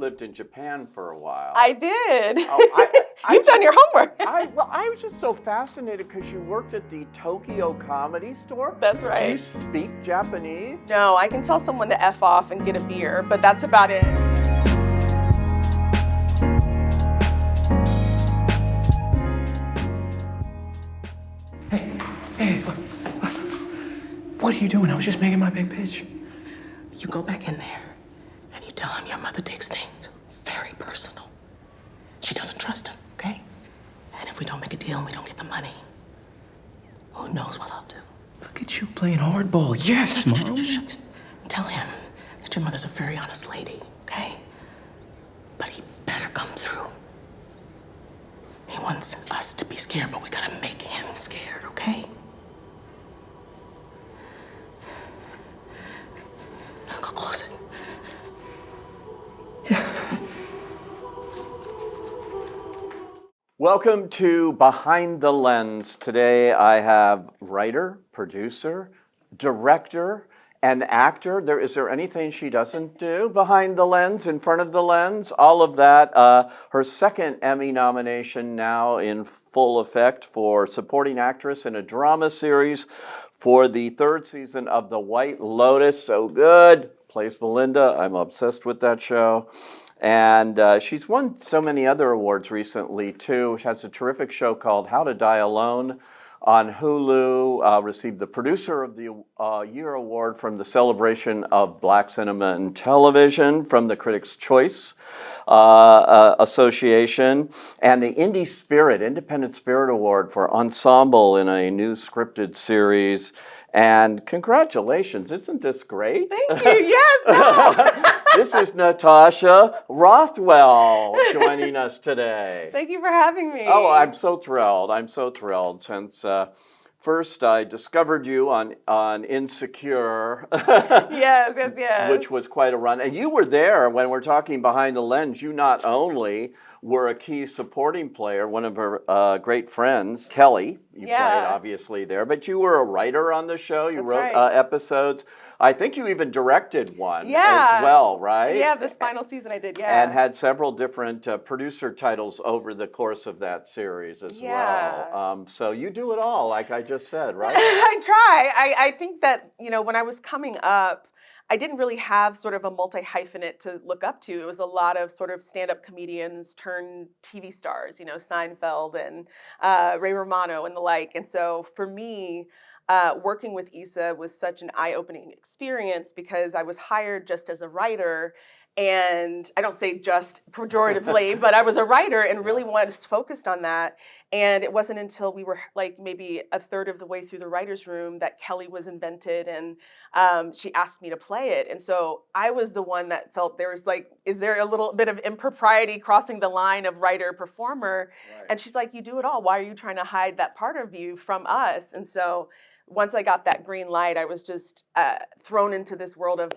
lived in Japan for a while. I did. Oh, You've done your homework. I was just so fascinated because you worked at the Tokyo Comedy Store. That's right. Do you speak Japanese? No, I can tell someone to F off and get a beer, but that's about it. Hey, what are you doing? I was just making my big pitch. You go back in there and you tell him your mother takes things very personal. She doesn't trust him, okay? And if we don't make a deal and we don't get the money, who knows what I'll do? Look at you playing hardball. Yes, Mom. Just tell him that your mother's a very honest lady, okay? But he better come through. He wants us to be scared, but we gotta make him scared, okay? Now go close it. Welcome to Behind the Lens. Today I have writer, producer, director, and actor. Is there anything she doesn't do behind the lens, in front of the lens? All of that. Her second Emmy nomination now in full effect for supporting actress in a drama series for the third season of The White Lotus. So good. Plays Belinda. I'm obsessed with that show. And she's won so many other awards recently, too. She has a terrific show called How to Die Alone on Hulu, received the Producer of the Year Award from the Celebration of Black Cinema and Television from the Critics' Choice Association, and the Independent Spirit Award for Ensemble in a new scripted series. And congratulations, isn't this great? Thank you, yes, no. This is Natasha Rothwell joining us today. Thank you for having me. Oh, I'm so thrilled. Since first I discovered you on Insecure. Yes. Which was quite a run. And you were there when we're talking Behind the Lens. You not only were a key supporting player, one of her great friends, Kelly, you played obviously there, but you were a writer on the show. You wrote episodes. I think you even directed one as well, right? Yeah, this final season I did, yeah. And had several different producer titles over the course of that series as well. So you do it all, like I just said, right? I try. I think that, when I was coming up, I didn't really have sort of a multi-hyphenate to look up to. It was a lot of sort of stand-up comedians turned TV stars, Seinfeld and Ray Romano and the like. And so for me, working with Issa was such an eye-opening experience because I was hired just as a writer. And I don't say just pejoratively, but I was a writer and really was focused on that. And it wasn't until we were like maybe a third of the way through the writer's room that Kelly was invented, and she asked me to play it. And so I was the one that felt there was like, is there a little bit of impropriety crossing the line of writer-performer? Right. And she's like, you do it all. Why are you trying to hide that part of you from us? And so once I got that green light, I was just thrown into this world of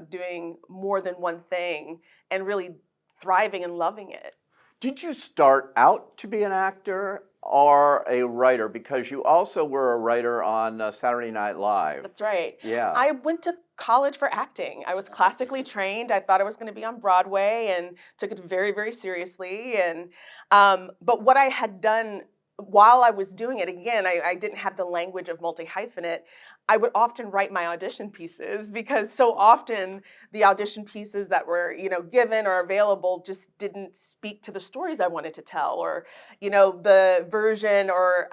doing more than one thing and really thriving and loving it. Did you start out to be an actor or a writer? Because you also were a writer on Saturday Night Live. That's right. Yeah. I went to college for acting. I was classically trained. I thought I was going to be on Broadway and took it very, very seriously. And but what I had done while I was doing it, again, I didn't have the language of multi-hyphenate. I would often write my audition pieces because so often the audition pieces that were, given or available just didn't speak to the stories I wanted to tell, or, the version or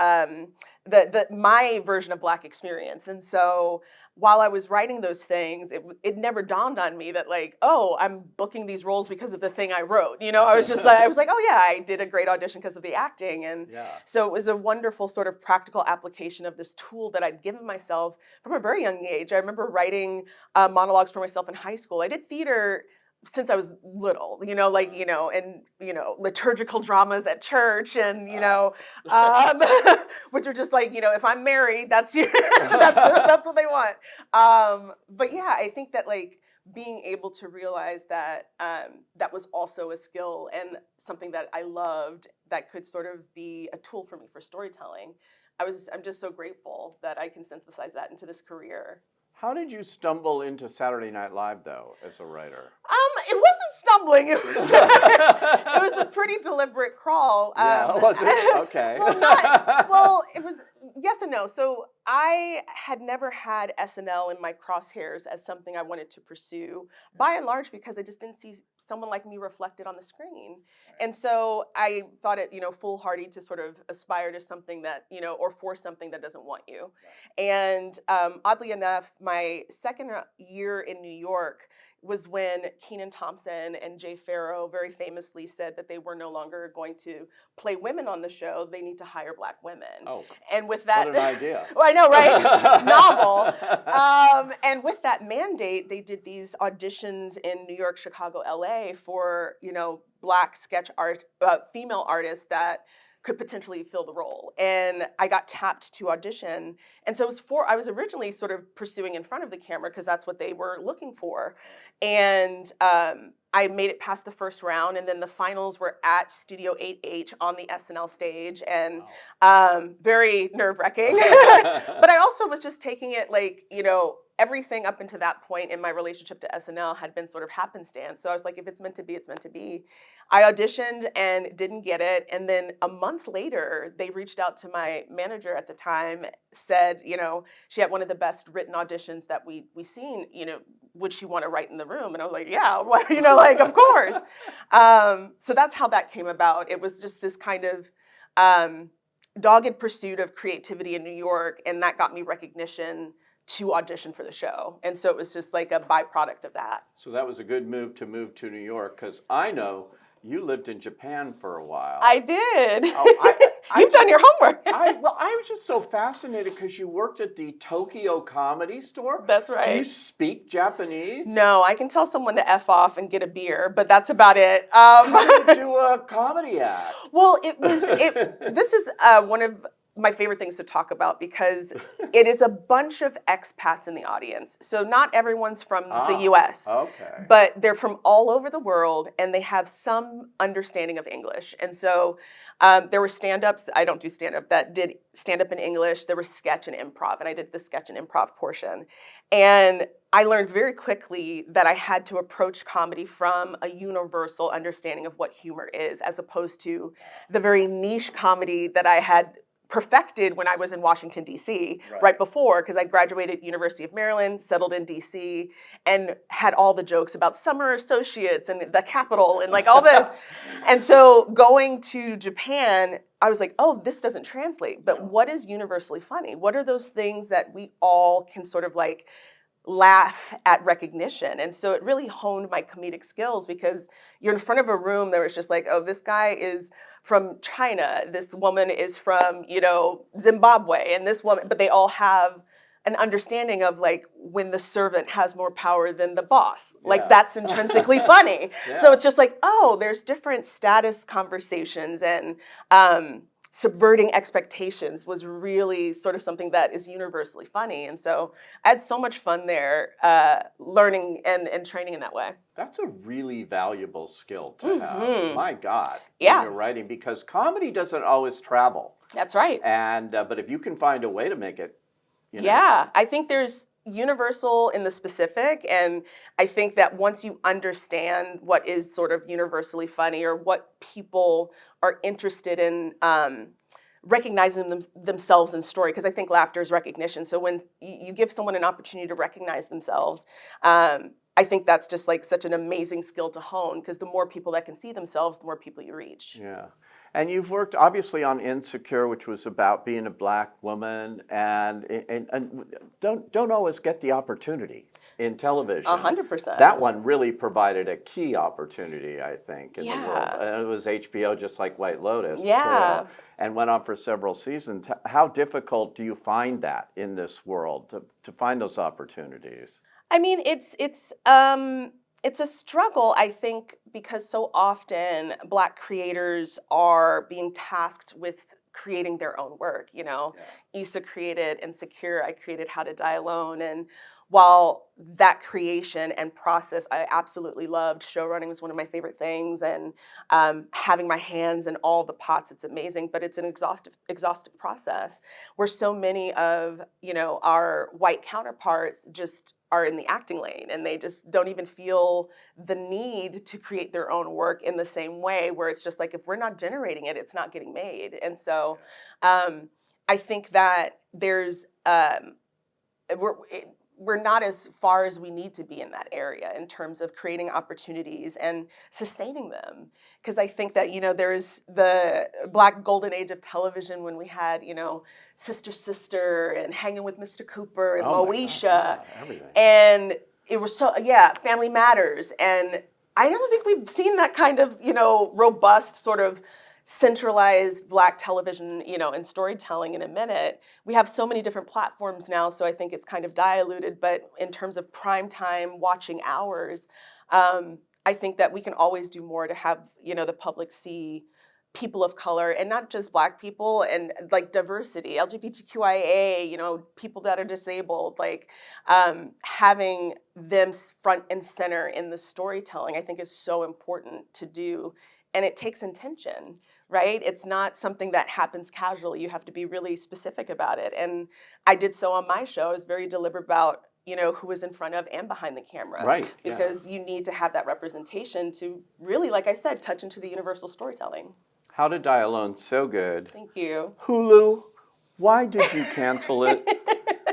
my version of Black experience. And so while I was writing those things, it never dawned on me that I'm booking these roles because of the thing I wrote. I was just I was like, oh yeah, I did a great audition because of the acting. And so it was a wonderful sort of practical application of this tool that I'd given myself from a very young age. I remember writing monologues for myself in high school. I did theater since I was little, and, liturgical dramas at church and, which are just if I'm married, that's that's what they want. But yeah, I think that being able to realize that that was also a skill and something that I loved that could sort of be a tool for me for storytelling. I'm just so grateful that I can synthesize that into this career. How did you stumble into Saturday Night Live, though, as a writer? It wasn't stumbling. It was it was a pretty deliberate crawl. Yeah, was it? Okay. Well, it was yes and no. So I had never had SNL in my crosshairs as something I wanted to pursue, by and large because I just didn't see someone like me reflected on the screen. And so I thought it, foolhardy to sort of aspire to something that, or for something that doesn't want you. And oddly enough, my second year in New York was when Kenan Thompson and Jay Farrow very famously said that they were no longer going to play women on the show. They need to hire Black women. Oh, and with that, what an idea. Well, I know, right? Novel. And with that mandate, they did these auditions in New York, Chicago, LA for, Black sketch art, female artists that could potentially fill the role. And I got tapped to audition. And so I was originally sort of pursuing in front of the camera because that's what they were looking for. And I made it past the first round, and then the finals were at Studio 8H on the SNL stage, and very nerve-wracking. But I also was just taking it like, everything up until that point in my relationship to SNL had been sort of happenstance. So I was like, if it's meant to be, it's meant to be. I auditioned and didn't get it. And then a month later, they reached out to my manager at the time, said, she had one of the best written auditions that we seen, would she want to write in the room? And I was like, yeah, of course. So that's how that came about. It was just this kind of dogged pursuit of creativity in New York. And that got me recognition to audition for the show. And so it was just like a byproduct of that. So that was a good move to New York, because I know you lived in Japan for a while. I did. Oh, You've done your homework. I was just so fascinated because you worked at the Tokyo Comedy Store. That's right. Do you speak Japanese? No, I can tell someone to F off and get a beer, but that's about it. How do you do a comedy act? Well, this is one of my favorite things to talk about because it is a bunch of expats in the audience. So not everyone's from the US, okay. But they're from all over the world and they have some understanding of English. And so there were stand-ups, I don't do stand-up, that did stand-up in English. There was sketch and improv, and I did the sketch and improv portion. And I learned very quickly that I had to approach comedy from a universal understanding of what humor is, as opposed to the very niche comedy that I had perfected when I was in Washington, D.C. right before, because I graduated University of Maryland, settled in D.C., and had all the jokes about summer associates and the Capitol and like all this. And so going to Japan, I was like, oh, this doesn't translate. But what is universally funny? What are those things that we all can sort of like laugh at recognition? And so it really honed my comedic skills because you're in front of a room that was just like, oh, this guy is from China, this woman is from, Zimbabwe, and this woman, but they all have an understanding of like when the servant has more power than the boss. Like that's intrinsically funny. So it's just like, oh, there's different status conversations, and subverting expectations was really sort of something that is universally funny. And so I had so much fun there, learning and training in that way. That's a really valuable skill to have. My God. Yeah. When you're writing, because comedy doesn't always travel. That's right. And but if you can find a way to make it, Yeah, I think there's universal in the specific, and I think that once you understand what is sort of universally funny or what people are interested in recognizing themselves in story, because I think laughter is recognition. So when you give someone an opportunity to recognize themselves, I think that's just like such an amazing skill to hone, because the more people that can see themselves, the more people you reach. Yeah. And you've worked obviously on Insecure, which was about being a Black woman, and don't always get the opportunity in television. 100%. That one really provided a key opportunity, I think, in the world. And it was HBO, just like White Lotus. Yeah. And went on for several seasons. How difficult do you find that in this world to find those opportunities? I mean, it's a struggle, I think, because so often Black creators are being tasked with creating their own work, Issa created Insecure, I created How to Die Alone, and while that creation and process I absolutely loved. Showrunning was one of my favorite things, and having my hands in all the pots, it's amazing, but it's an exhaustive process where so many of, our white counterparts just are in the acting lane, and they just don't even feel the need to create their own work in the same way, where it's just like, if we're not generating it, it's not getting made. And so I think that there's we're not as far as we need to be in that area in terms of creating opportunities and sustaining them. Because I think that, there's the Black golden age of television when we had, Sister Sister and Hanging with Mr. Cooper and Moesha. And it was Family Matters. And I don't think we've seen that kind of, robust sort of centralized Black television, and storytelling in a minute. We have so many different platforms now, so I think it's kind of diluted. But in terms of prime time watching hours, I think that we can always do more to have, the public see people of color, and not just Black people, and like diversity, LGBTQIA, people that are disabled, like having them front and center in the storytelling, I think is so important to do. And it takes intention, right? It's not something that happens casually. You have to be really specific about it. And I did so on my show. I was very deliberate about, who was in front of and behind the camera. Right. Because you need to have that representation to really, like I said, touch into the universal storytelling. How to Die Alone, so good. Thank you. Hulu, why did you cancel it?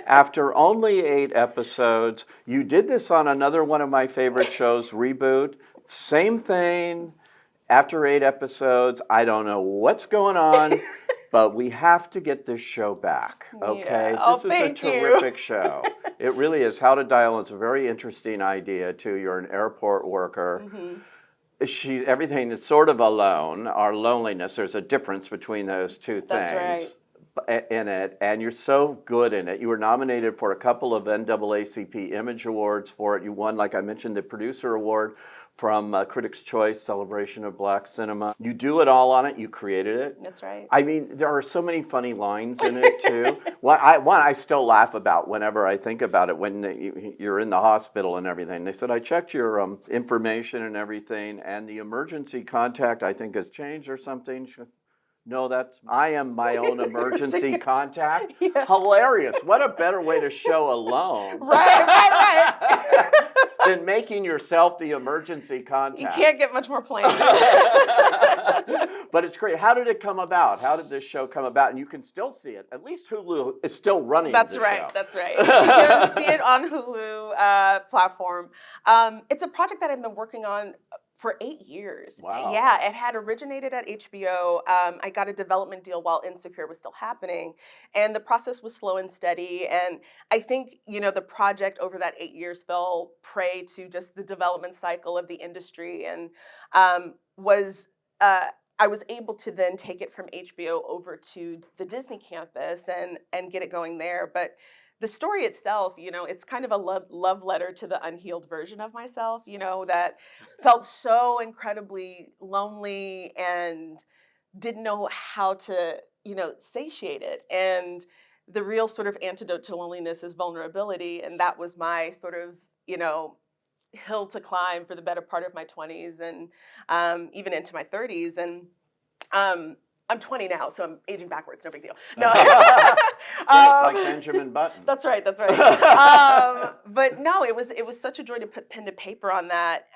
After only 8 episodes, you did this on another one of my favorite shows, Reboot. Same thing. After 8 episodes, I don't know what's going on, but we have to get this show back, okay? Yeah. This is a terrific show. It really is. How to Die Alone. It's a very interesting idea, too. You're an airport worker. Mm-hmm. Everything is sort of alone, our loneliness. There's a difference between those two things. That's right. In it, and you're so good in it. You were nominated for a couple of NAACP Image Awards for it. You won, like I mentioned, the Producer Award from Critics' Choice Celebration of Black Cinema. You do it all on it. You created it. That's right. I mean, there are so many funny lines in it, too. One I still laugh about whenever I think about it, when you're in the hospital and everything. They said, I checked your information and everything, and the emergency contact, I think, has changed or something. No, I am my own emergency contact. Yeah. Hilarious. What a better way to show alone. Right. Than making yourself the emergency contact. You can't get much more plain. But it's great. How did it come about? How did this show come about? And you can still see it. At least Hulu is still running That's the right. show. That's right. You can see it on Hulu platform. It's a project that I've been working on for 8 years. Wow. Yeah, it had originated at HBO. I got a development deal while Insecure was still happening. And the process was slow and steady. And I think, the project over that 8 years fell prey to just the development cycle of the industry, and I was able to then take it from HBO over to the Disney campus and get it going there. But the story itself, it's kind of a love letter to the unhealed version of myself, that felt so incredibly lonely and didn't know how to, satiate it. And the real sort of antidote to loneliness is vulnerability. And that was my sort of, hill to climb for the better part of my 20s and even into my 30s. And I'm 20 now, so I'm aging backwards. No big deal. No, like Benjamin Button. That's right. But no, it was such a joy to put pen to paper on that,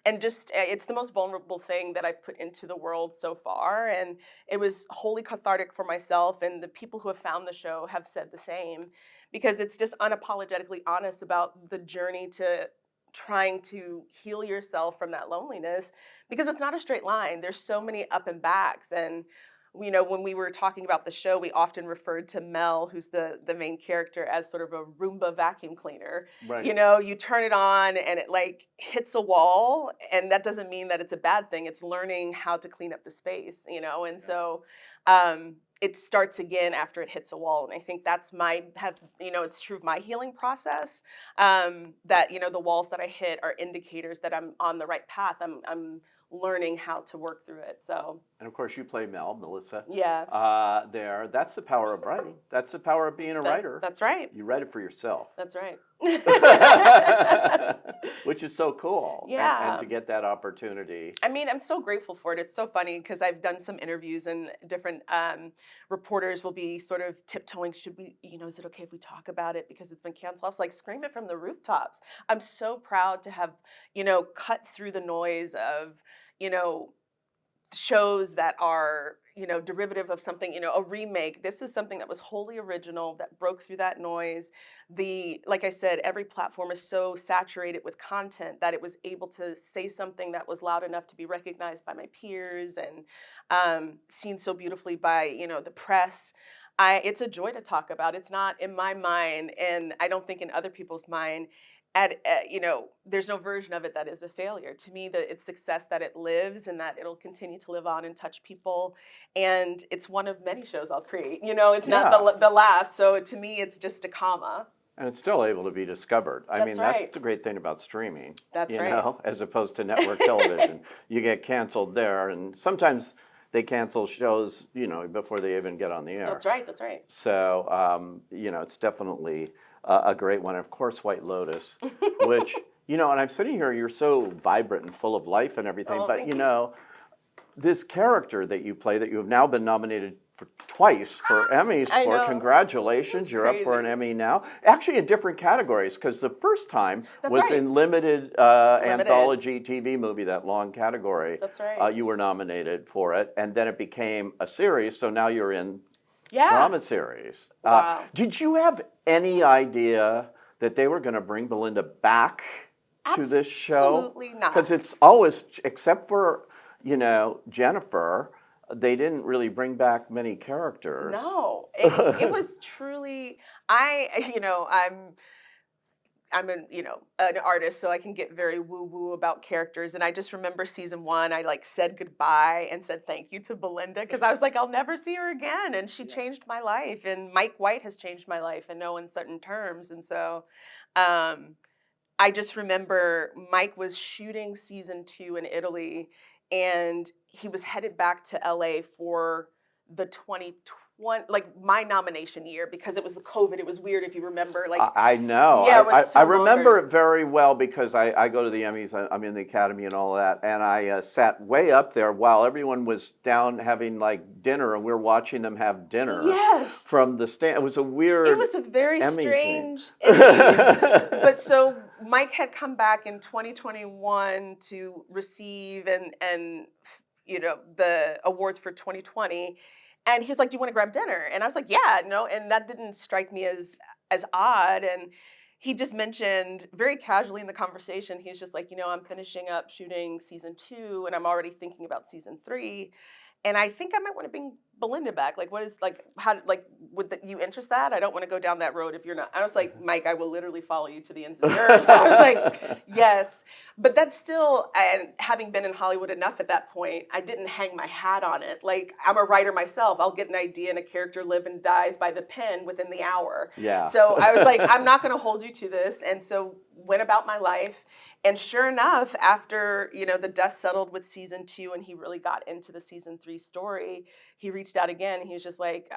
and just it's the most vulnerable thing that I've put into the world so far, and it was wholly cathartic for myself, and the people who have found the show have said the same, because it's just unapologetically honest about the journey to trying to heal yourself from that loneliness, because it's not a straight line. There's so many up and backs. And, when we were talking about the show, we often referred to Mel, who's the main character, as sort of a Roomba vacuum cleaner. Right. You turn it on and it hits a wall, and that doesn't mean that it's a bad thing. It's learning how to clean up the space, and so it starts again after it hits a wall. And I think that's it's true of my healing process, that, the walls that I hit are indicators that I'm on the right path. I'm learning how to work through it. So, And of course, you play Melissa. yeah, There, that's the power of writing. That's the power of being a writer. that's right. You write it for yourself. That's right. Which is so cool. Yeah. And to get that opportunity. I mean, I'm so grateful for it. It's so funny because I've done some interviews and different reporters will be sort of tiptoeing. Should we, is it okay if we talk about it because it's been canceled? I was like, scream it from the rooftops. I'm so proud to have, cut through the noise of, shows that are, derivative of something, a remake. This is something that was wholly original, that broke through that noise. Like I said, every platform is so saturated with content that it was able to say something that was loud enough to be recognized by my peers and seen so beautifully by, the press. It's a joy to talk about. It's not in my mind, and I don't think in other people's mind, there's no version of it that is a failure. To me, it's success that it lives and that it'll continue to live on and touch people. And it's one of many shows I'll create. It's not the last. So to me, it's just a comma. And it's still able to be discovered. I mean, right. that's the great thing about streaming. That's right. As opposed to network television. You get canceled there, and sometimes they cancel shows, before they even get on the air. That's right. That's right. So, it's definitely a great one. Of course, White Lotus, which, and I'm sitting here, you're so vibrant and full of life and everything, Oh, but, thank you. this character that you play, that you have now been nominated for twice for Emmys I for, know. congratulations, It's you're up for an crazy. Emmy now. Actually, in different categories, because the first time That's was right. in limited anthology TV movie, that long category. That's right. You were nominated for it, and then it became a series, so now you're in Yeah. drama series. Wow. Did you have any idea that they were going to bring Belinda back to this show? Absolutely not. Because it's always, except for, Jennifer, they didn't really bring back many characters. No, it was truly, I'm an artist, so I can get very woo-woo about characters. And I just remember season 1, I said goodbye and said thank you to Belinda because I was like, I'll never see her again. And she changed my life. And Mike White has changed my life in no uncertain terms. And so I just remember Mike was shooting season 2 in Italy, and he was headed back to LA for the 2020, my nomination year, because it was the COVID. It was weird, if you remember. I know. Yeah, it was so I remember bonkers. it very well because I go to the Emmys. I'm in the Academy and all that, and I sat way up there while everyone was down having dinner, and we're watching them have dinner. Yes. From the stand. It was a weird. It was a very Emmy strange thing. Emmys. But so Mike had come back in 2021 to receive and the awards for 2020. And he was like, do you want to grab dinner? And I was like, yeah, no. And that didn't strike me as odd. And he just mentioned very casually in the conversation, he was just like, I'm finishing up shooting season 2 and I'm already thinking about season 3. And I think I might want to bring Belinda back. What is, would you interest that? I don't want to go down that road if you're not. I was like, Mike, I will literally follow you to the ends of the earth. I was like, yes. But that's still, and having been in Hollywood enough at that point, I didn't hang my hat on it. I'm a writer myself. I'll get an idea and a character live and dies by the pen within the hour. Yeah. So I was like, I'm not going to hold you to this. And so went about my life. And sure enough, after, the dust settled with season 2 and he really got into the season 3 story, he reached out again and he was just like,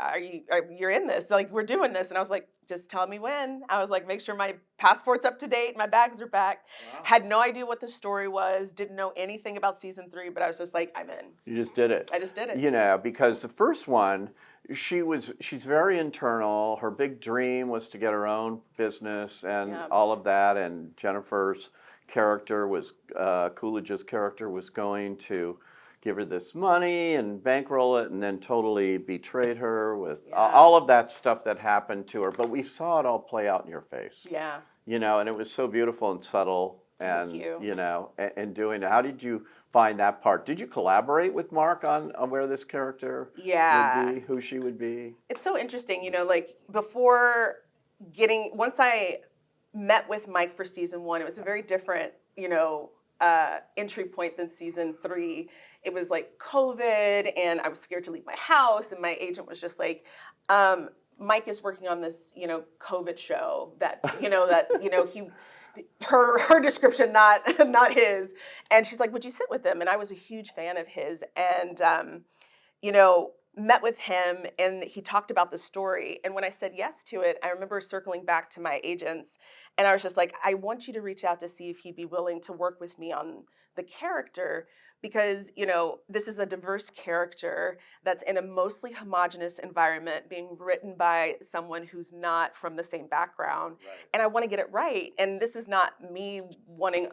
you're in this, we're doing this. And I was like, just tell me when. I was like, make sure my passport's up to date, my bags are back. Wow. Had no idea what the story was, didn't know anything about season 3, but I was just like, I'm in. You just did it. I just did it. Because the first one, she's very internal. Her big dream was to get her own business and all of that. And Jennifer's character was, Coolidge's character was going to give her this money and bankroll it and then totally betrayed her with all of that stuff that happened to her. But we saw it all play out in your face. Yeah. And it was so beautiful and subtle. And, Thank you. And doing it. How did you find that part? Did you collaborate with Mark on where this character would be, who she would be? It's so interesting, once I met with Mike for season 1, it was a very different, entry point than season 3. It was COVID and I was scared to leave my house, and my agent was just like, Mike is working on this, COVID show that, her description, not his. And she's like, would you sit with him? And I was a huge fan of his, and met with him, and he talked about the story. And when I said yes to it, I remember circling back to my agents, and I was just like, I want you to reach out to see if he'd be willing to work with me on the character, because this is a diverse character that's in a mostly homogenous environment, being written by someone who's not from the same background. Right. And I want to get it right. And this is not me wanting,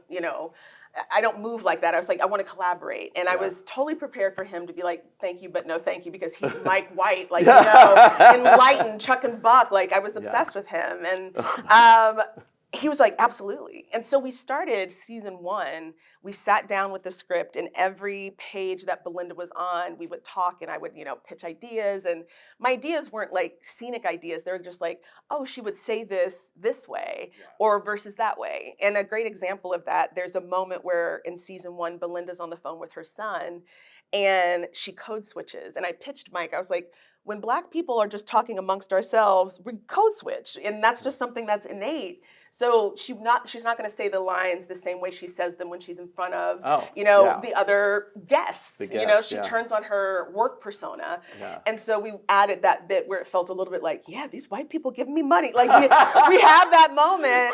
I don't move like that. I was like, I want to collaborate. And I was totally prepared for him to be like, thank you, but no thank you, because he's Mike White, like, enlightened, Chuck and Buck. Like, I was obsessed with him. And he was like, absolutely. And so we started season 1. We sat down with the script, and every page that Belinda was on, we would talk, and I would, pitch ideas. And my ideas weren't like scenic ideas. They were just like, oh, she would say this way or versus that way. And a great example of that, there's a moment where in season 1, Belinda's on the phone with her son, and she code switches. And I pitched Mike, I was like, when Black people are just talking amongst ourselves, we code switch. And that's just something that's innate. So she's not going to say the lines the same way she says them when she's in front of, the other guests. She turns on her work persona. Yeah. And so we added that bit where it felt a little bit like, these white people giving me money. Like we have that moment.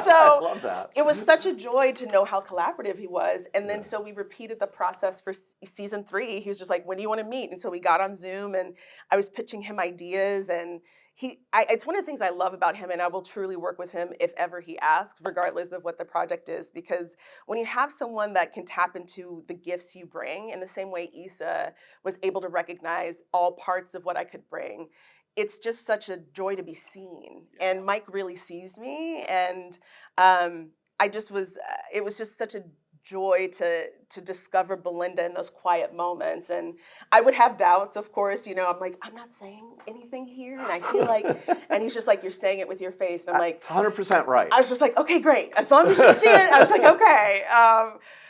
So I love that. It was such a joy to know how collaborative he was. And then so we repeated the process for season 3. He was just like, when do you want to meet? And so we got on Zoom, and I was pitching him ideas, and it's one of the things I love about him, and I will truly work with him if ever he asks, regardless of what the project is, because when you have someone that can tap into the gifts you bring, in the same way Issa was able to recognize all parts of what I could bring, it's just such a joy to be seen. And Mike really sees me, and it was just such a joy to discover Belinda in those quiet moments. And I would have doubts, of course, I'm like, I'm not saying anything here, and I feel like, and he's just like, you're saying it with your face, and I'm like, it's 100% right. I was just like, okay, great, as long as you see it. I was like, okay.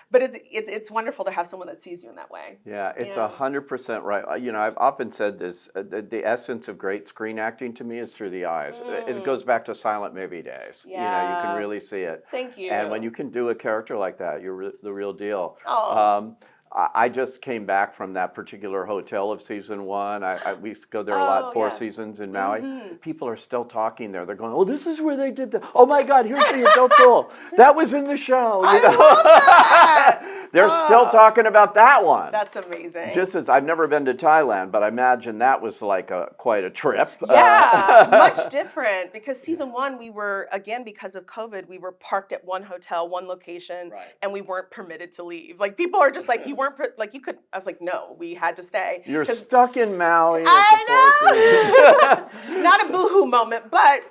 But it's wonderful to have someone that sees you in that way. Yeah, it's 100% right. I've often said this, the essence of great screen acting to me is through the eyes. It goes back to silent movie days. Yeah. You can really see it. Thank you. And when you can do a character like that, you're the real deal. Oh. I just came back from that particular hotel of season 1. We used to go there a lot, 4 seasons in Maui. Mm-hmm. People are still talking there. They're going, oh, this is where they did that. Oh my God, here's the adult pool. That was in the show. I love that. They're still talking about that one. That's amazing. Just as I've never been to Thailand, but I imagine that was like quite a trip. Yeah, much different, because season 1 we were, again, because of COVID, we were parked at one hotel, one location, and we weren't permitted to leave. Like, people are just like, you weren't, like, you could, I was like, no, we had to stay. You're stuck in Maui. I know! Not a boohoo moment, but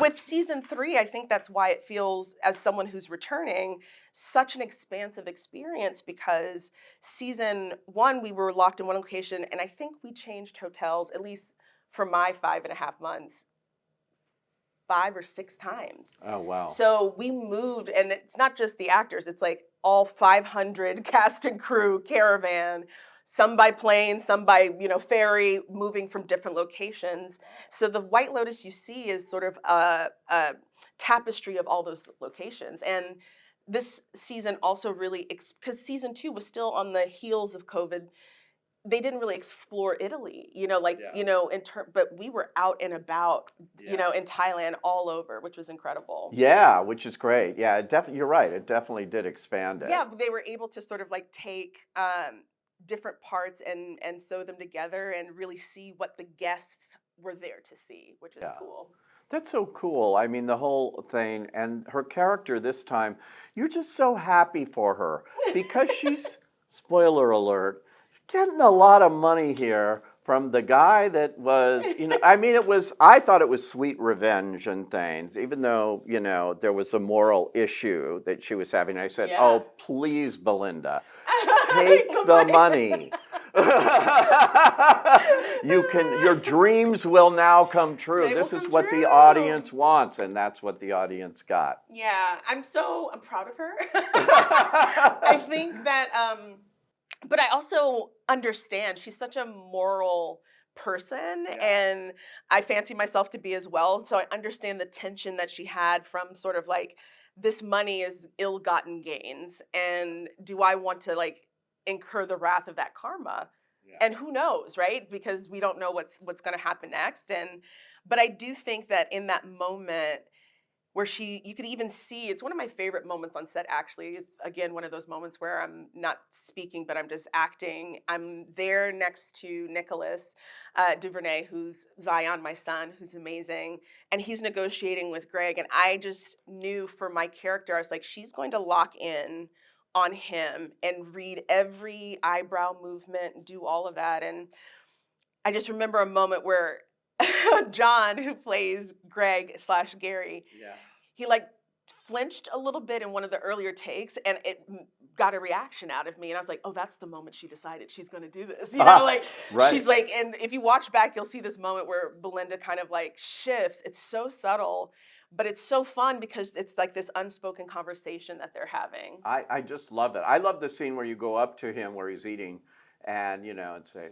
with season 3, I think that's why it feels, as someone who's returning, such an expansive experience, because season 1 we were locked in one location, and I think we changed hotels, at least for my 5.5 months, 5 or 6 times. Oh, wow. So we moved, and it's not just the actors, it's like all 500 cast and crew, caravan, some by plane, some by ferry, moving from different locations. So the White Lotus you see is sort of a tapestry of all those locations. And this season also really, because season 2 was still on the heels of COVID, they didn't really explore Italy, but we were out and about, in Thailand, all over, which was incredible. Yeah, which is great. Yeah, you're right. It definitely did expand it. Yeah, they were able to sort of like take different parts and sew them together and really see what the guests were there to see, which is cool. That's so cool. I mean, the whole thing, and her character this time, you're just so happy for her because she's, spoiler alert, getting a lot of money here from the guy that was, I thought it was sweet revenge and things, even though, there was a moral issue that she was having. I said, oh, please, Belinda, take the money. Your dreams will now come true. This is what the audience wants, and that's what the audience got. Yeah, I'm proud of her. I think that, but I also understand she's such a moral person, and I fancy myself to be as well. So I understand the tension that she had from sort of like this money is ill-gotten gains, and do I want to like incur the wrath of that karma? Yeah. And who knows, right? Because we don't know what's going to happen next. But I do think that in that moment where you could even see, it's one of my favorite moments on set, actually. It's, again, one of those moments where I'm not speaking, but I'm just acting. I'm there next to Nicholas Duvernay, who's Zion, my son, who's amazing. And he's negotiating with Greg. And I just knew for my character, I was like, she's going to lock in on him and read every eyebrow movement and do all of that. And I just remember a moment where John, who plays Greg/Gary, he like flinched a little bit in one of the earlier takes, and it got a reaction out of me. And I was like, oh, that's the moment she decided she's going to do this. You know, like right. She's like, and if you watch back, you'll see this moment where Belinda kind of like shifts. It's so subtle, but it's so fun because it's like this unspoken conversation that they're having. I just love it. I love the scene where you go up to him where he's eating and, you know, and say,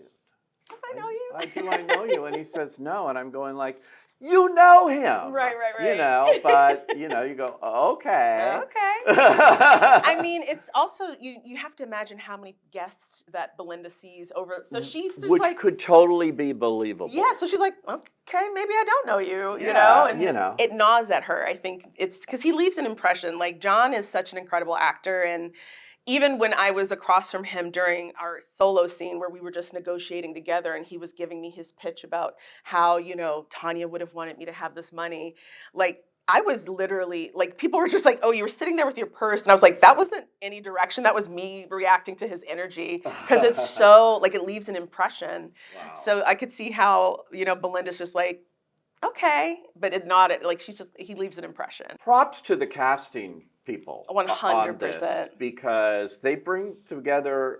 I know you. Do I know you? And he says no. And I'm going like, you know him. Right. You know, but, you know, you go, okay. Okay. I mean, it's also, you have to imagine how many guests that Belinda sees over. So she's just which like. Could totally be believable. Yeah, so she's like, okay, maybe I don't know you, you know? And you know. It gnaws at her. I think it's because he leaves an impression. Like, John is such an incredible actor, and even when I was across from him during our solo scene where we were just negotiating together and he was giving me his pitch about how, you know, Tanya would have wanted me to have this money, like, I was literally, like, people were just like, oh, you were sitting there with your purse. And I was like, that wasn't any direction. That was me reacting to his energy because it's so, like, it leaves an impression. Wow. So I could see how, you know, Belinda's just like, okay, but it nodded, like, he leaves an impression. Props to the casting people 100%. On this, because they bring together,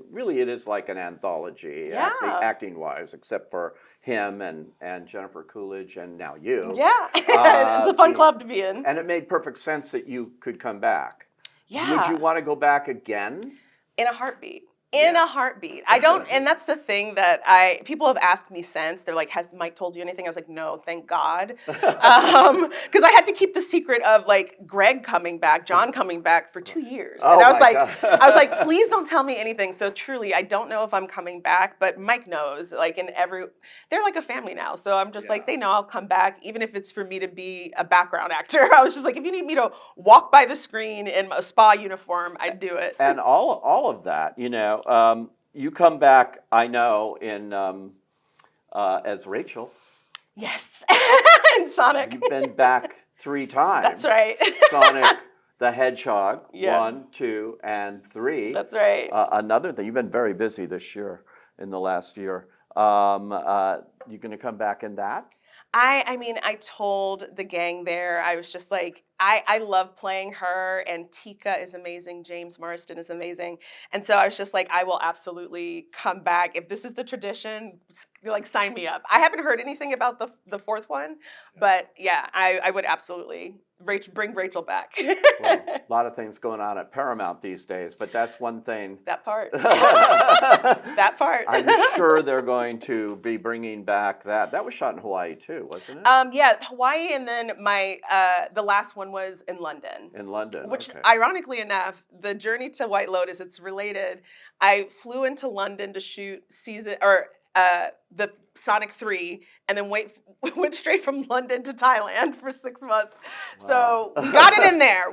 really it is like an anthology, acting wise, except for him and Jennifer Coolidge and now you. Yeah, it's a fun club to be in. And it made perfect sense that you could come back. Yeah. Would you want to go back again? In a heartbeat. In a heartbeat. I don't, and that's the thing that people have asked me since. They're like, has Mike told you anything? I was like, no, thank God. Because I had to keep the secret of like Greg coming back, John coming back for 2 years. And I was like, please don't tell me anything. So truly, I don't know if I'm coming back, but Mike knows. Like they're like a family now. So I'm just like, they know I'll come back, even if it's for me to be a background actor. I was just like, if you need me to walk by the screen in a spa uniform, I'd do it. And all of that, you know. You come back, I know, in as Rachel. Yes, in Sonic. You've been back 3 times. That's right. Sonic the Hedgehog, 1, 2, and 3. That's right. Another thing, you've been very busy this year, in the last year. You going to come back in that? I mean, I told the gang there, I was just like, I love playing her, and Tika is amazing, James Marsden is amazing. And so I was just like, I will absolutely come back. If this is the tradition, like, sign me up. I haven't heard anything about the 4th one, but yeah, I would absolutely bring Rachel back. Well, a lot of things going on at Paramount these days, but that's one thing. That part. That part. I'm sure they're going to be bringing back that. That was shot in Hawaii too, wasn't it? Yeah, Hawaii, and then the last one was in London. In London, which, okay. Ironically enough, the journey to White Lotus, it's related. I flew into London to shoot the Sonic 3, and then went straight from London to Thailand for 6 months. Wow. So we got it in there.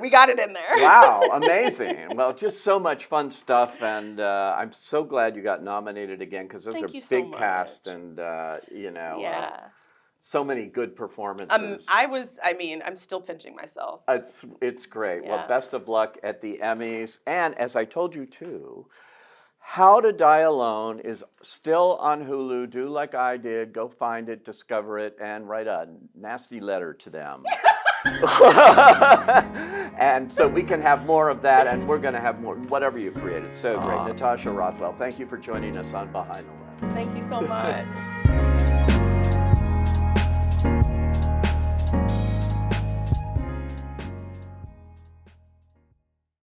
Wow, amazing. Well, just so much fun stuff, and I'm so glad you got nominated again, because those are big cast, and so many good performances. I'm still pinching myself. It's great. Yeah. Well, best of luck at the Emmys, and as I told you too, How to Die Alone is still on Hulu. Do like I did. Go find it, discover it, and write a nasty letter to them. And so we can have more of that, and we're going to have more, whatever you created. So great. Natasha Rothwell, thank you for joining us on Behind the Lens. Thank you so much.